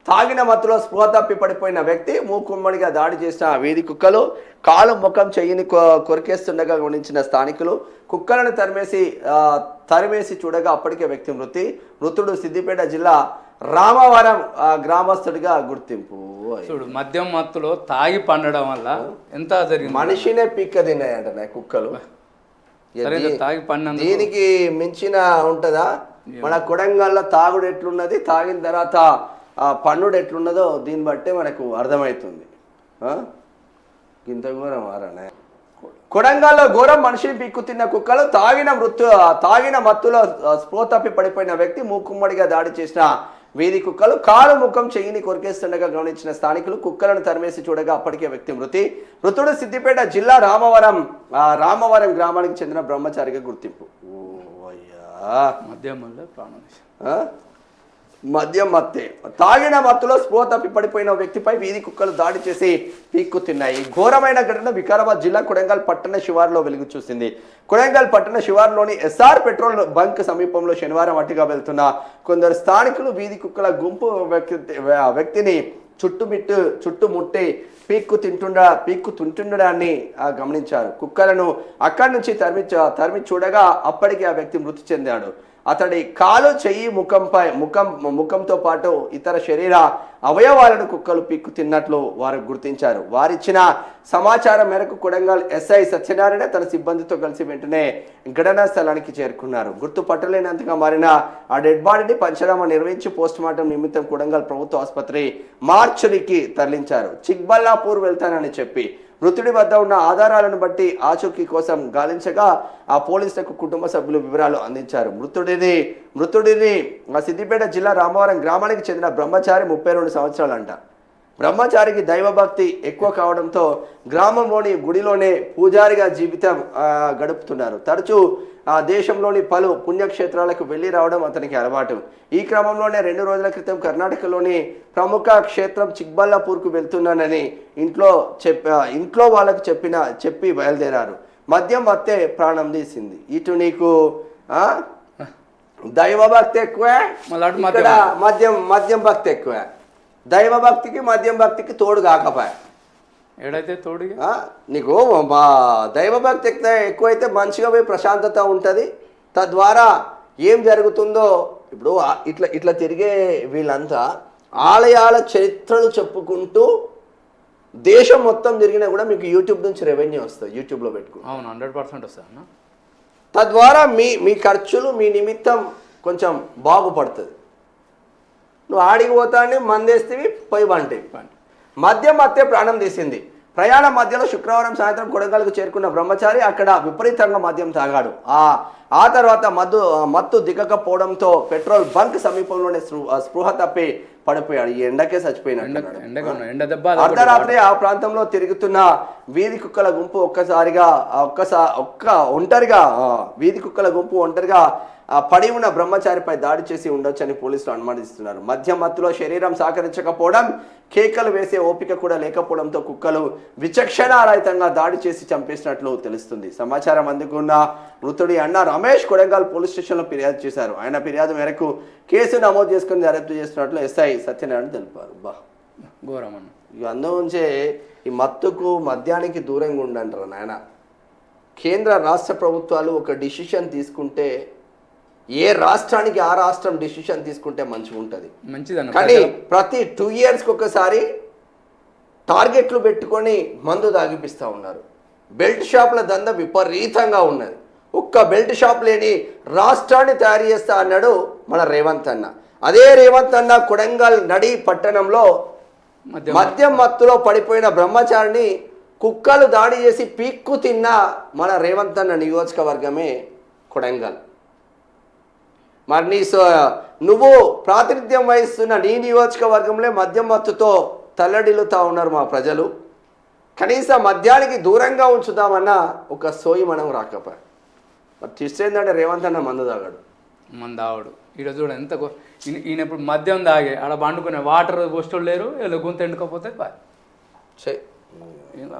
తాగిన మత్తులో స్పృహ తప్పి పడిపోయిన వ్యక్తి మూకుమ్మడిగా దాడి చేసిన వీధి కుక్కలు కాలు ముఖం చెయ్యిని కొరికేస్తుండగా గమనించిన స్థానికులు కుక్కలను తరిమేసి చూడగా అప్పటికే వ్యక్తి మృతుడు సిద్దిపేట జిల్లా రామవరం గ్రామస్తుడిగా గుర్తింపు. చూడు, మద్యం మత్తులో తాగి పండడం వల్ల ఎంత జరిగింది. మనిషినే పిక్క తిన్నాయంట కుక్కలు. తాగి పండినందుకు దీనికి మించిన ఉంటుందా? మన కొడంగల్లో తాగుడు ఎట్లున్నది, తాగిన తర్వాత పన్నుడు ఎట్లున్నదో దీన్ని బట్టే మనకు అర్థమవుతుంది. ఇంత ఘోరం ఆరనే కొడంగల్లో ఘోరం. మనిషిని పిక్కు తిన్న కుక్కలు తాగిన మత్తులో స్పృహ తప్పి పడిపోయిన వ్యక్తి మూకుమ్మడిగా దాడి చేసిన వీధి కుక్కలు కాలు ముఖం చెయ్యిని కొరికేస్తుండగా గమనించిన స్థానికులు కుక్కలను తరిమేసి చూడగా అప్పటికే వ్యక్తి మృతుడు సిద్దిపేట జిల్లా రామవరం గ్రామానికి చెందిన బ్రహ్మచారిగా గుర్తింపు. మద్యం మత్తే తాగిన మత్తులో స్పృహ తప్పి పడిపోయిన వ్యక్తిపై వీధి కుక్కలు దాడి చేసి పీక్కు తిన్నాయి. ఘోరమైన ఘటన వికారాబాద్ జిల్లా కొడంగల్ పట్టణ శివారులో వెలుగు చూసింది. కొడంగల్ పట్టణ శివారులోని ఎస్ఆర్ పెట్రోల్ బంక్ సమీపంలో శనివారం అటుగా వెళ్తున్న కొందరు స్థానికులు వీధి కుక్కల గుంపు వ్యక్తిని చుట్టుముట్టి పీక్కు తింటుండడాన్ని గమనించారు. కుక్కలను అక్కడి నుంచి తరిమి చూడగా అప్పటికి ఆ వ్యక్తి మృతి చెందాడు. అతడి కాలు, చెయ్యి, ముఖంతో పాటు ఇతర శరీర అవయవాలను కుక్కలు పీక్కు తిన్నట్లు వారు గుర్తించారు. వారిచ్చిన సమాచారం మేరకు కొడంగల్ ఎస్ఐ సత్యనారాయణ తన సిబ్బందితో కలిసి వెంటనే ఘటనా స్థలానికి చేరుకున్నారు. గుర్తుపట్టలేనంతగా మారిన ఆ డెడ్ బాడీని పంచనామా నిర్వహించి పోస్టుమార్టం నిమిత్తం కొడంగల్ ప్రభుత్వ ఆసుపత్రి మార్చురీకి తరలించారు. చిక్బల్లాపూర్ వెళ్తానని చెప్పి మృతుడి వద్ద ఉన్న ఆధారాలను బట్టి ఆచూకీ కోసం గాలించగా ఆ పోలీసులకు కుటుంబ సభ్యులు వివరాలు అందించారు. మృతుడిని సిద్దిపేట జిల్లా రామవరం గ్రామానికి చెందిన బ్రహ్మచారి 32 సంవత్సరాలంట. బ్రహ్మచారికి దైవభక్తి ఎక్కువ కావడంతో గ్రామంలోని గుడిలోనే పూజారిగా జీవితం గడుపుతున్నారు. తరచూ దేశంలోని పలు పుణ్యక్షేత్రాలకు వెళ్ళి రావడం అతనికి అలవాటు. ఈ క్రమంలోనే 2 రోజుల క్రితం కర్ణాటకలోని ప్రముఖ క్షేత్రం చిక్బల్లాపూర్కు వెళ్తున్నానని ఇంట్లో వాళ్ళకు చెప్పి బయలుదేరారు. మద్యం మత్తే ప్రాణం తీసింది. ఇటు నీకు దైవభక్తి ఎక్కువే, ఇక్కడ మద్యం భక్తి ఎక్కువే. దైవభక్తికి మద్యం భక్తికి తోడు కాకపోయా ఏడైతే తోడు నీకు దైవభక్తి ఎక్కువైతే మంచిగా పోయి ప్రశాంతత ఉంటుంది. తద్వారా ఏం జరుగుతుందో ఇప్పుడు ఇట్లా తిరిగే వీళ్ళంతా ఆలయాల చరిత్రలు చెప్పుకుంటూ దేశం మొత్తం తిరిగినా కూడా మీకు యూట్యూబ్ నుంచి రెవెన్యూ వస్తుంది. యూట్యూబ్లో పెట్టుకుని అవును 100% వస్తుంది. తద్వారా మీ ఖర్చులు మీ నిమిత్తం కొంచెం బాగుపడుతుంది. నువ్వు ఆడికి పోతాన్ని మందేస్తేవి పోయి వంటేవి. మద్యం మత్తే ప్రాణం తీసింది. ప్రయాణం మధ్యలో శుక్రవారం సాయంత్రం కొడంగల్కు చేరుకున్న బ్రహ్మచారి అక్కడ విపరీతంగా మద్యం తాగాడు. ఆ తర్వాత మత్తు దిగకపోవడంతో పెట్రోల్ బంక్ సమీపంలోనే స్పృహ తప్పి పడిపోయాడు. ఈ ఎండకే చచ్చిపోయినాడు. అర్ధరాత్రి ఆ ప్రాంతంలో తిరుగుతున్న వీధి కుక్కల గుంపు ఒంటరిగా పడి ఉన్న బ్రహ్మచారిపై దాడి చేసి ఉండొచ్చని పోలీసులు అనుమానిస్తున్నారు. మద్యం మత్తులో శరీరం సహకరించకపోవడం, కేకలు వేసే ఓపిక కూడా లేకపోవడంతో కుక్కలు విచక్షణారహితంగా దాడి చేసి చంపేసినట్లు తెలుస్తుంది. సమాచారం అందుకున్న మృతుడి అన్న రమేష్ కొడంగల్ పోలీస్ స్టేషన్లో ఫిర్యాదు చేశారు. ఆయన ఫిర్యాదు మేరకు కేసు నమోదు చేసుకుని దర్యాప్తు చేస్తున్నట్లు ఎస్ఐ సత్యనారాయణ తెలిపారు. ఘోరమన్న ఇక అందుంచే ఈ మద్యానికి దూరంగా ఉండంటారు నాయన. కేంద్ర రాష్ట్ర ప్రభుత్వాలు ఒక డిసిషన్ తీసుకుంటే ఏ రాష్ట్రానికి ఆ రాష్ట్రం డిసిషన్ తీసుకుంటే మంచిగా ఉంటుంది. కానీ ప్రతి 2 ఇయర్స్కి ఒకసారి టార్గెట్లు పెట్టుకొని మందు తాగిపిస్తూ ఉన్నారు. బెల్ట్ షాప్ల దంద విపరీతంగా ఉన్నది. ఒక్క బెల్ట్ షాప్ లేని రాష్ట్రాన్ని తయారు చేస్తా అన్నాడు మన రేవంత్ అన్న. అదే రేవంత్ అన్న కొడంగల్ నడి పట్టణంలో మద్యం మత్తులో పడిపోయిన బ్రహ్మచారిని కుక్కలు దాడి చేసి పీక్కు తిన్న మన రేవంత్ అన్న నియోజకవర్గమే కొడంగల్. మరి నువ్వు ప్రాతినిధ్యం వహిస్తున్న నీ నియోజకవర్గంలో మద్యం మత్తుతో తల్లడిల్లుతా ఉన్నారు మా ప్రజలు. కనీసం మద్యానికి దూరంగా ఉంచుదామన్న ఒక సోయి మనం రాకపోయా. మరి చూస్తేందంటే రేవంత్ అన్న మందు తాగాడు. ఈడ చూడ ఎంత ఈయన ఇప్పుడు మద్యం తాగే ఆడ పండుకునే వాటర్ పోస్టులు లేరు, వీళ్ళు గొంతు ఎండుకోపోతే బాయ్. ఇలా